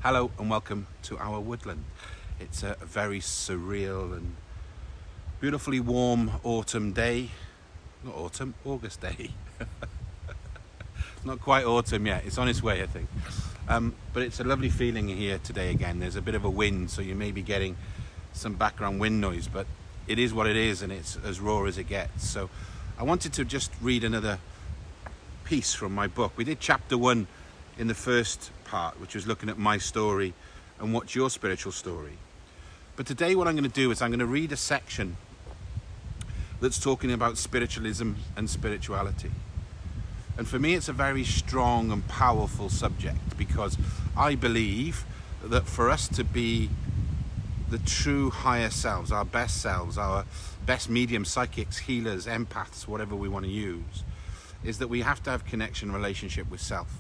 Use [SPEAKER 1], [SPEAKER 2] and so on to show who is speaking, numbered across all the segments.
[SPEAKER 1] Hello and welcome to our woodland. It's a very surreal and beautifully warm autumn day. Not autumn, August day. Not quite autumn yet, it's on its way I think. But it's a lovely feeling here today again. There's a bit of a wind, so you may be getting some background wind noise, but it is what it is and it's as raw as it gets. So I wanted to just read another piece from my book. We did chapter 1 in the first part, which was looking at my story and what's your spiritual story. But today what I'm going to do is I'm going to read a section that's talking about spiritualism and spirituality. And for me it's a very strong and powerful subject, because I believe that for us to be the true higher selves, our best medium, psychics, healers, empaths, whatever we want to use, is that we have to have connection and relationship with self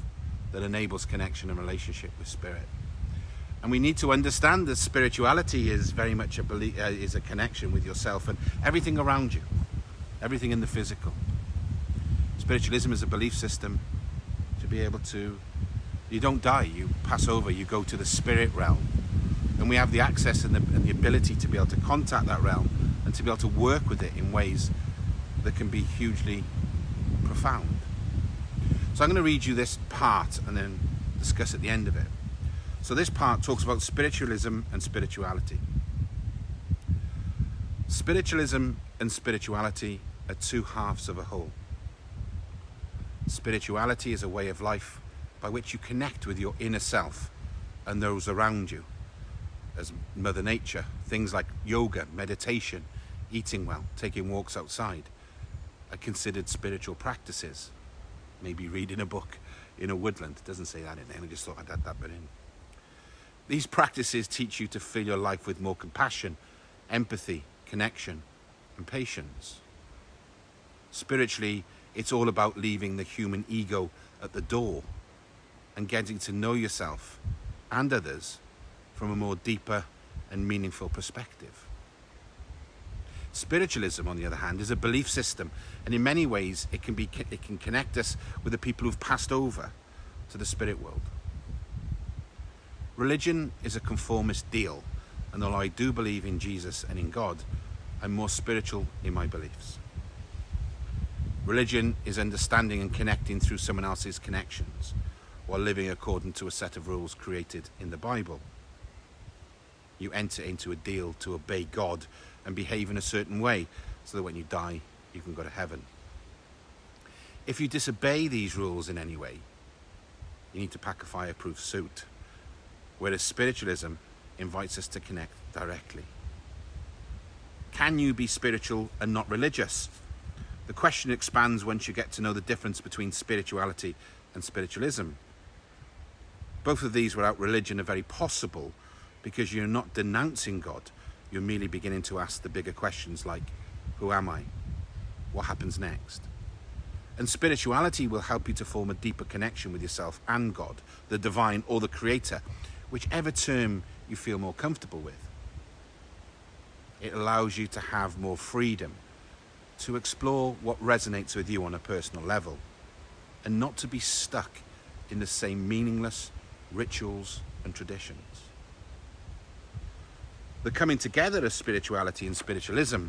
[SPEAKER 1] that enables connection and relationship with spirit. And we need to understand that spirituality is very much is a connection with yourself and everything around you, everything in the physical. Spiritualism is a belief system to be able to, you don't die, you pass over, you go to the spirit realm. And we have the access and the ability to be able to contact that realm and to be able to work with it in ways that can be hugely profound. So I'm going to read you this part and then discuss at the end of it. So this part talks about spiritualism and spirituality. Spiritualism and spirituality are two halves of a whole. Spirituality is a way of life by which you connect with your inner self and those around you. As Mother Nature, things like yoga, meditation, eating well, taking walks outside are considered spiritual practices. Maybe reading a book in a woodland. It doesn't say that in there, I just thought I'd add that bit in. These practices teach you to fill your life with more compassion, empathy, connection, and patience. Spiritually, it's all about leaving the human ego at the door and getting to know yourself and others from a more deeper and meaningful perspective. Spiritualism, on the other hand, is a belief system, and in many ways it can connect us with the people who've passed over to the spirit world. Religion is a conformist deal, and although I do believe in Jesus and in God, I'm more spiritual in my beliefs. Religion is understanding and connecting through someone else's connections, while living according to a set of rules created in the Bible. You enter into a deal to obey God and behave in a certain way so that when you die, you can go to heaven. If you disobey these rules in any way, you need to pack a fireproof suit, whereas spiritualism invites us to connect directly. Can you be spiritual and not religious? The question expands once you get to know the difference between spirituality and spiritualism. Both of these without religion are very possible, because you're not denouncing God, you're merely beginning to ask the bigger questions like, who am I? What happens next? And spirituality will help you to form a deeper connection with yourself and God, the divine or the creator, whichever term you feel more comfortable with. It allows you to have more freedom to explore what resonates with you on a personal level, and not to be stuck in the same meaningless rituals and traditions. The coming together of spirituality and spiritualism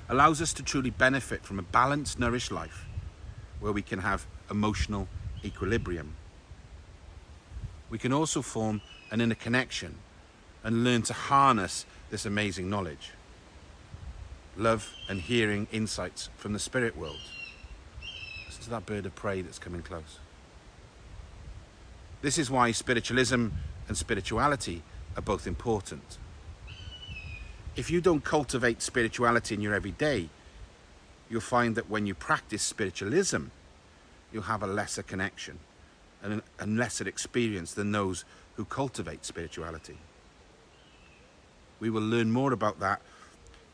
[SPEAKER 1] allows us to truly benefit from a balanced, nourished life where we can have emotional equilibrium. We can also form an inner connection and learn to harness this amazing knowledge, love and hearing insights from the spirit world. Listen to that bird of prey that's coming close. This is why spiritualism and spirituality are both important. If you don't cultivate spirituality in your everyday, you'll find that when you practice spiritualism, you'll have a lesser connection and a lesser experience than those who cultivate spirituality. We will learn more about that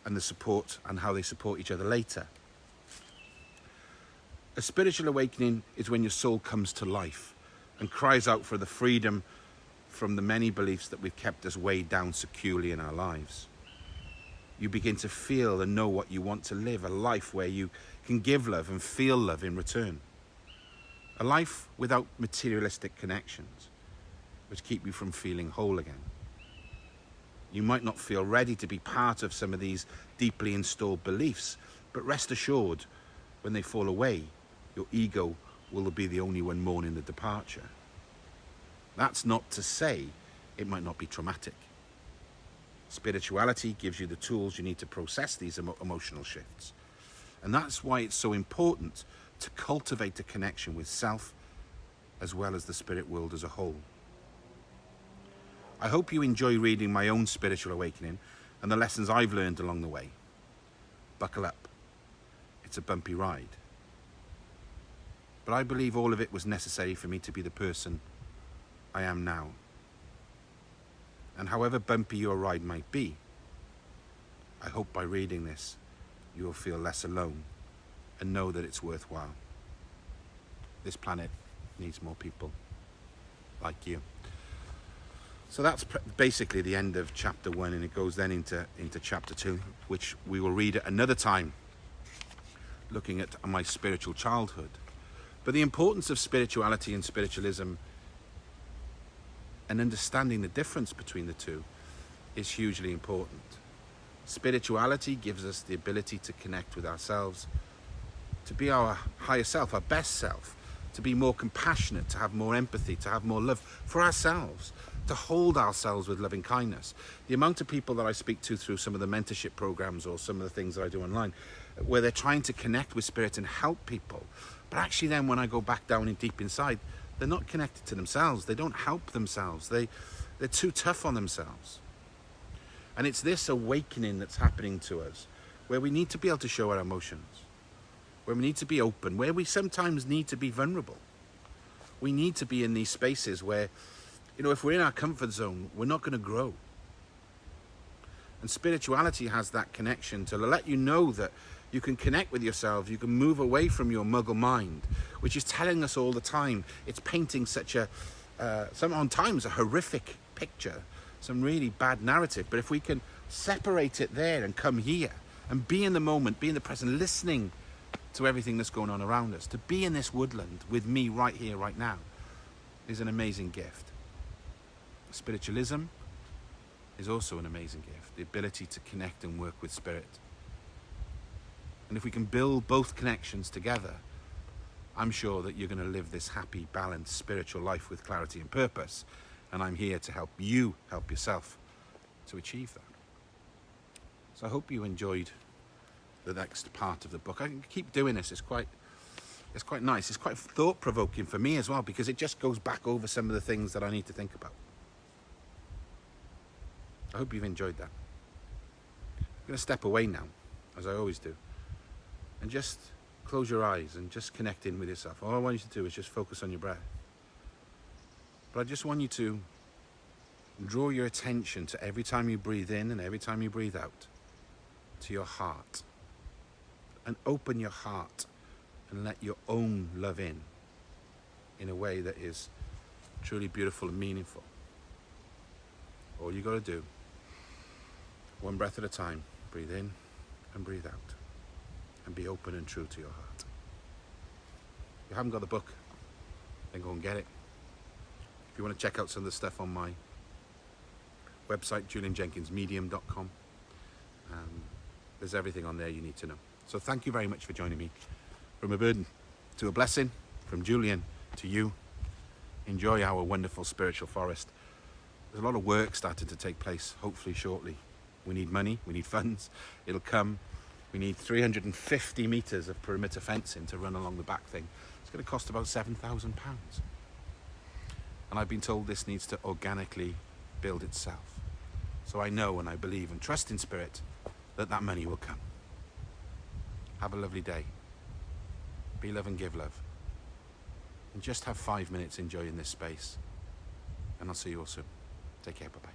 [SPEAKER 1] and the support and how they support each other later. A spiritual awakening is when your soul comes to life and cries out for the freedom from the many beliefs that we've kept us weighed down securely in our lives. You begin to feel and know what you want to live, a life where you can give love and feel love in return. A life without materialistic connections, which keep you from feeling whole again. You might not feel ready to be part of some of these deeply installed beliefs, but rest assured, when they fall away, your ego will be the only one mourning the departure. That's not to say it might not be traumatic. Spirituality gives you the tools you need to process these emotional shifts. And that's why it's so important to cultivate a connection with self as well as the spirit world as a whole. I hope you enjoy reading my own spiritual awakening and the lessons I've learned along the way. Buckle up. It's a bumpy ride. But I believe all of it was necessary for me to be the person I am now. And however bumpy your ride might be, I hope by reading this, you will feel less alone and know that it's worthwhile. This planet needs more people like you. So that's basically the end of chapter 1, and it goes then into chapter 2, which we will read at another time, looking at my spiritual childhood. But the importance of spirituality and spiritualism and understanding the difference between the two is hugely important. Spirituality gives us the ability to connect with ourselves, to be our higher self, our best self, to be more compassionate, to have more empathy, to have more love for ourselves, to hold ourselves with loving kindness. The amount of people that I speak to through some of the mentorship programs or some of the things that I do online, where they're trying to connect with spirit and help people, but actually then when I go back down in deep inside, they're not connected to themselves. They don't help themselves. They're too tough on themselves. And it's this awakening that's happening to us, where we need to be able to show our emotions, where we need to be open, where we sometimes need to be vulnerable. We need to be in these spaces where, if we're in our comfort zone, we're not going to grow. And spirituality has that connection to let you know that you can connect with yourself, you can move away from your muggle mind, which is telling us all the time. It's painting such sometimes a horrific picture, some really bad narrative. But if we can separate it there and come here and be in the moment, be in the present, listening to everything that's going on around us, to be in this woodland with me right here, right now, is an amazing gift. Spiritualism is also an amazing gift, the ability to connect and work with spirit. And if we can build both connections together, I'm sure that you're going to live this happy, balanced, spiritual life with clarity and purpose. And I'm here to help you help yourself to achieve that. So I hope you enjoyed the next part of the book. I can keep doing this. It's quite nice. It's quite thought-provoking for me as well, because it just goes back over some of the things that I need to think about. I hope you've enjoyed that. I'm going to step away now, as I always do, and just close your eyes and just connect in with yourself. All I want you to do is just focus on your breath. But I just want you to draw your attention to every time you breathe in and every time you breathe out, to your heart. And open your heart and let your own love in a way that is truly beautiful and meaningful. All you got to do, one breath at a time, breathe in and breathe out, and be open and true to your heart. If you haven't got the book, then go and get it. If you want to check out some of the stuff on my website, julianjenkinsmedium.com, there's everything on there you need to know. So thank you very much for joining me. From a burden to a blessing, from Julian to you. Enjoy our wonderful spiritual forest. There's a lot of work starting to take place, hopefully shortly. We need money, we need funds, it'll come. We need 350 metres of perimeter fencing to run along the back thing. It's going to cost about £7,000. And I've been told this needs to organically build itself. So I know and I believe and trust in spirit that that money will come. Have a lovely day. Be love and give love. And just have 5 minutes enjoying this space. And I'll see you all soon. Take care, bye-bye.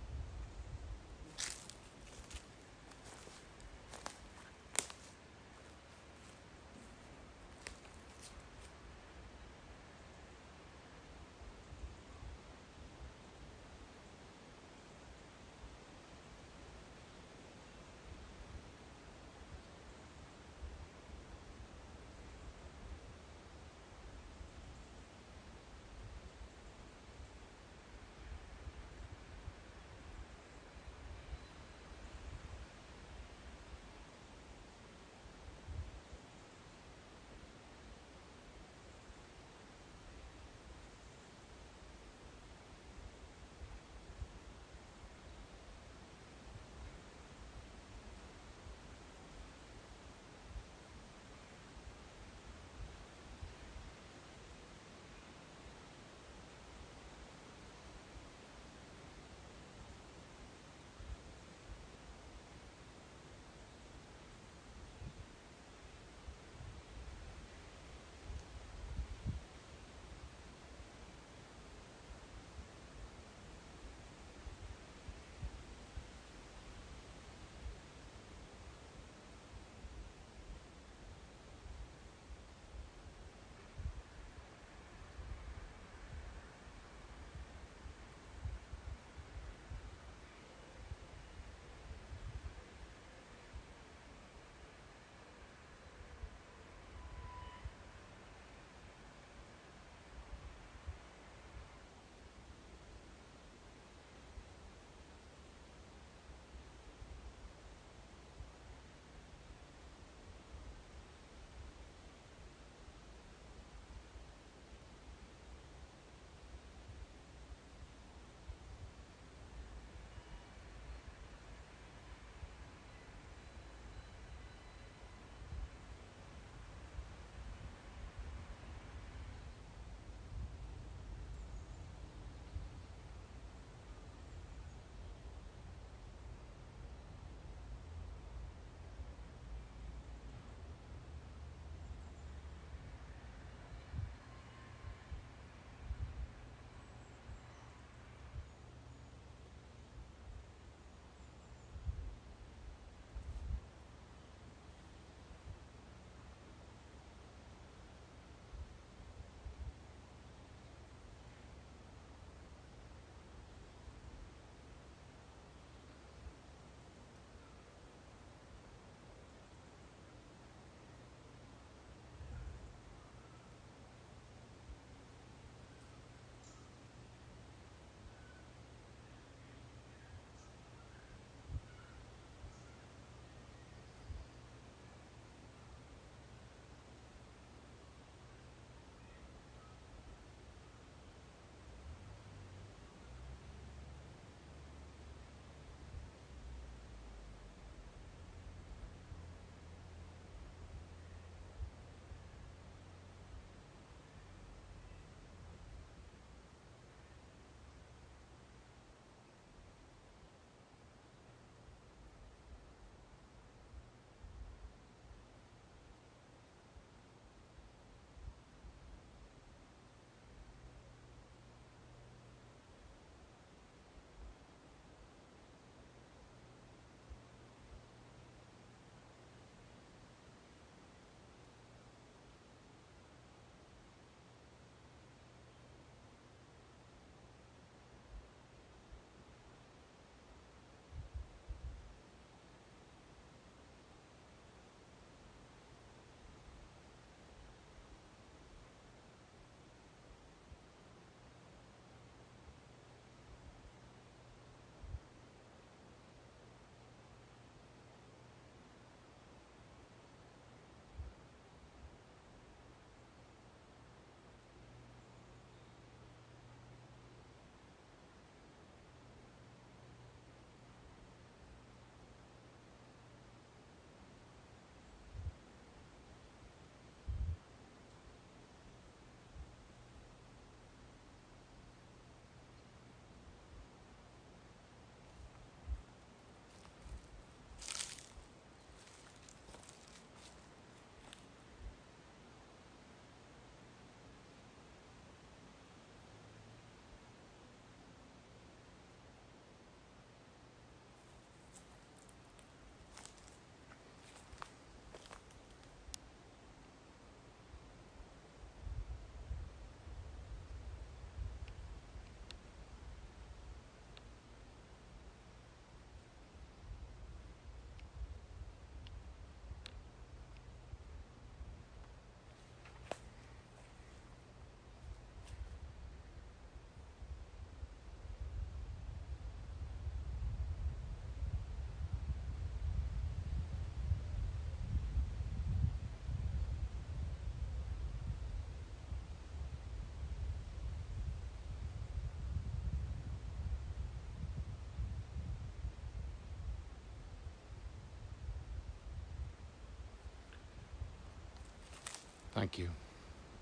[SPEAKER 1] Thank you.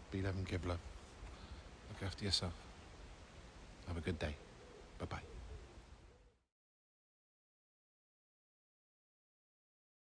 [SPEAKER 1] Be love and give love. Look after yourself. Have a good day. Bye-bye.